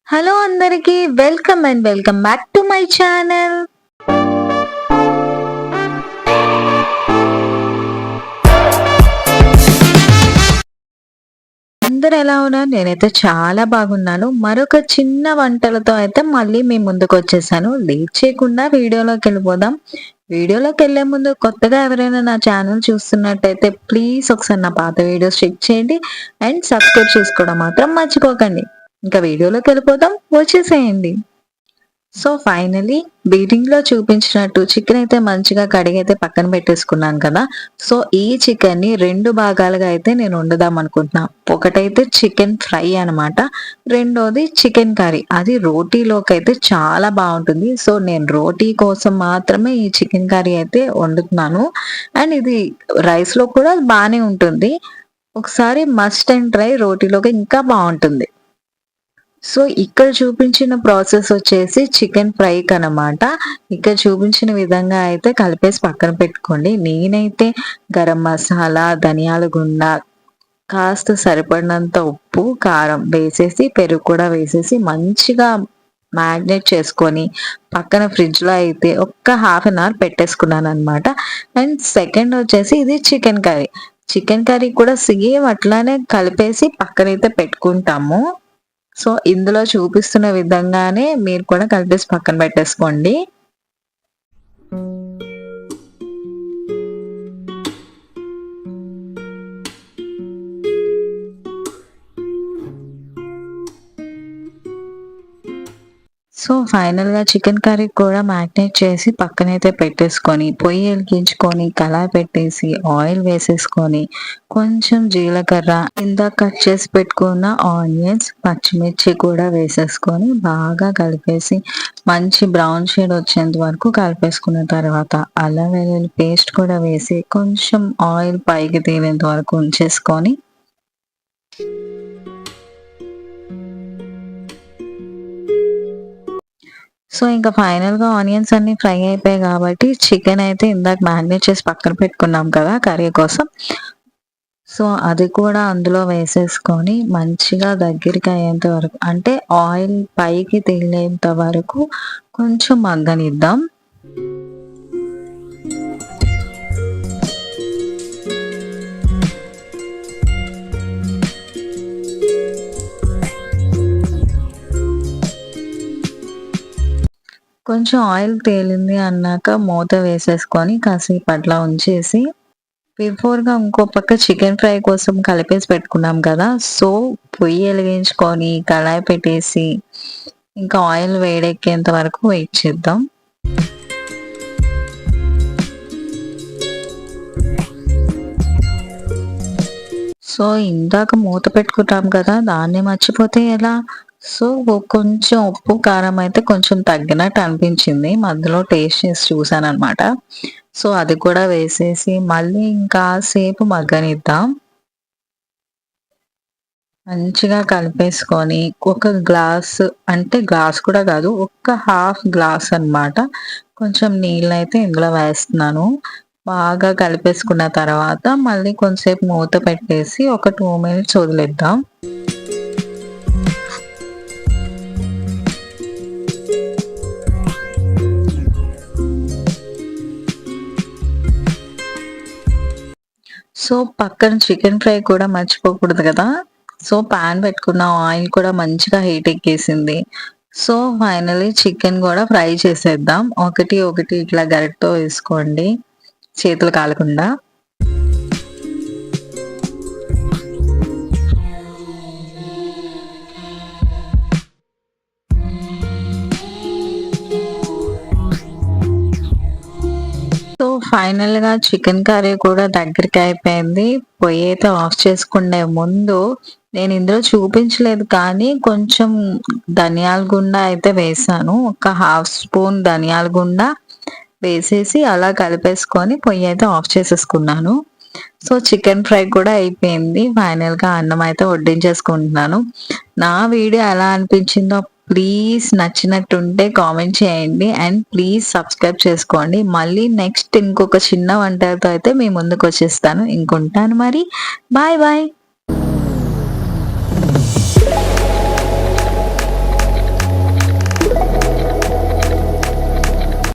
Hello అందరికి welcome back to my channel. అందరు ఎలా ఉన్నారు? నేనైతే చాలా బాగున్నాను. మరొక చిన్న వంటలతో అయితే మళ్ళీ మీ ముందుకు వచ్చేసాను. లేట్ చేయకుండా వీడియోలోకి వెళ్ళిపోదాం. వీడియోలోకి వెళ్లే ముందు కొత్తగా ఎవరైనా నా ఛానల్ చూస్తున్నట్టయితే ప్లీజ్ ఒకసారి నా పాత వీడియోస్ చెక్ చేయండి అండ్ సబ్స్క్రైబ్ చేసుకోవడం మాత్రం మర్చిపోకండి. ఇంకా వీడియోలోకి వెళ్ళిపోదాం, వచ్చేసేయండి. సో ఫైనలీ బీటింగ్ లో చూపించినట్టు చికెన్ అయితే మంచిగా కడిగైతే పక్కన పెట్టేసుకున్నాను కదా. సో ఈ చికెన్ ని 2 భాగాలుగా అయితే నేను వండుదాం అనుకుంటున్నా. ఒకటైతే చికెన్ ఫ్రై అనమాట, రెండోది చికెన్ కర్రీ. అది రోటీలోకి అయితే చాలా బాగుంటుంది. సో నేను రోటీ కోసం మాత్రమే ఈ చికెన్ కర్రీ అయితే వండుతున్నాను. అండ్ ఇది రైస్ లో కూడా బానే ఉంటుంది. ఒకసారి మస్ట్ అండ్ ట్రై, రోటీలోకి ఇంకా బాగుంటుంది. సో ఇక్కడ చూపించిన ప్రాసెస్ వచ్చేసి చికెన్ ఫ్రైకి అనమాట. ఇక్కడ చూపించిన విధంగా అయితే కలిపేసి పక్కన పెట్టుకోండి. నేనైతే గరం మసాలా, ధనియాల గుండ, కాస్త సరిపడినంత ఉప్పు, కారం వేసేసి పెరుగు కూడా వేసేసి మంచిగా మ్యాగ్నేట్ చేసుకొని పక్కన ఫ్రిడ్జ్ లో అయితే ఒక్క హాఫ్ అన్ అవర్ పెట్టేసుకున్నాను అనమాట. అండ్ సెకండ్ వచ్చేసి ఇది చికెన్ కర్రీ. చికెన్ కర్రీ కూడా సేమ్ అట్లానే కలిపేసి పక్కనైతే పెట్టుకుంటాము. సో ఇందులో చూపిస్తున్న విధంగానే మీరు కూడా కలిపేసి పక్కన పెట్టేసుకోండి. సో ఫైనల్‌గా చికెన్ కర్రీ కూడా మ్యాగ్నేట్ చేసి పక్కనైతే పెట్టేసుకొని, పొయ్యి వెలిగించుకొని, కళాయి పెట్టేసి, ఆయిల్ వేసేసుకొని, కొంచెం జీలకర్ర, ఇందాక కట్ చేసి పెట్టుకున్న ఆనియన్స్, పచ్చిమిర్చి కూడా వేసేసుకొని బాగా కలిపేసి మంచి బ్రౌన్ షేడ్ వచ్చేంత వరకు కలిపేసుకున్న తర్వాత అల్లం వెల్లుల్లి పేస్ట్ కూడా వేసి కొంచెం ఆయిల్ పైకి తేలేంత వరకు ఉంచేసుకొని సో ఇంకా ఫైనల్‌గా ఆనియన్స్ అన్నీ ఫ్రై అయిపోయాయి కాబట్టి చికెన్ అయితే ఇందాక మ్యారినేట్ చేసి పక్కన పెట్టుకున్నాం కదా కర్రీ కోసం. సో అది కూడా అందులో వేసేసుకొని మంచిగా దగ్గరికి అయ్యేంత వరకు, అంటే ఆయిల్ పైకి తేలేంత వరకు కొంచెం మగ్గనిద్దాం. కొంచెం ఆయిల్ తేలింది అన్నాక మూత వేసేసుకొని కాసేపు అట్లా ఉంచేసి, బిఫోర్‌గా ఇంకో పక్క చికెన్ ఫ్రై కోసం కలిపేసి పెట్టుకున్నాం కదా. సో పొయ్యి వెలిగించుకొని కళాయి పెట్టేసి ఇంకా ఆయిల్ వేడెక్కేంత వరకు వెయిట్ చేద్దాం. సో ఇందాక మూత పెట్టుకుంటాం కదా, దాన్ని మర్చిపోతే ఎలా? సో కొంచెం ఉప్పు, కారం అయితే కొంచెం తగ్గినట్టు అనిపించింది. మధ్యలో టేస్ట్ చేసి చూసాననమాట. సో అది కూడా వేసేసి మళ్ళీ ఇంకాసేపు మగ్గనిద్దాం. మంచిగా కలిపేసుకొని ఒక గ్లాస్, అంటే గ్లాస్ కూడా కాదు, ఒక్క హాఫ్ గ్లాస్ అనమాట కొంచెం నీళ్ళైతే ఇందులో వేస్తున్నాను. బాగా కలిపేసుకున్న తర్వాత మళ్ళీ కొంచెంసేపు మూత పెట్టేసి ఒక 2 మినిట్స్ వదిలేద్దాం. సో పక్కన చికెన్ ఫ్రై కూడా మర్చిపోకూడదు కదా. సో పాన్ పెట్టుకున్న ఆయిల్ కూడా మంచిగా హీట్ ఎక్కేసింది. సో ఫైనల్లీ చికెన్ కూడా ఫ్రై చేసేద్దాం. ఒకటి ఒకటి ఇట్లా గరిటతో వేసుకోండి, చేతులు కాలకుండా. సో ఫైనల్‌గా చికెన్ కర్రీ కూడా దగ్గరికి అయిపోయింది. పొయ్యి అయితే ఆఫ్ చేసుకునే ముందు నేను ఇందులో చూపించలేదు కానీ కొంచెం ధనియాల గుండ అయితే వేశాను. ఒక హాఫ్ స్పూన్ ధనియాల గుండ వేసేసి అలా కలిపేసుకొని పొయ్యి అయితే ఆఫ్ చేసేసుకున్నాను. సో చికెన్ ఫ్రై కూడా అయిపోయింది. ఫైనల్‌గా అన్నం అయితే వడ్డించేసుకుంటున్నాను. నా వీడియో ఎలా అనిపించిందో ప్లీజ్ నచ్చినట్టుంటే కామెంట్ చేయండి అండ్ ప్లీజ్ సబ్స్క్రైబ్ చేసుకోండి. మళ్ళీ నెక్స్ట్ ఇంకొక చిన్న వంటతో అయితే మీ ముందుకు వచ్చేస్తాను. ఇంకుంటాను మరి. Bye bye.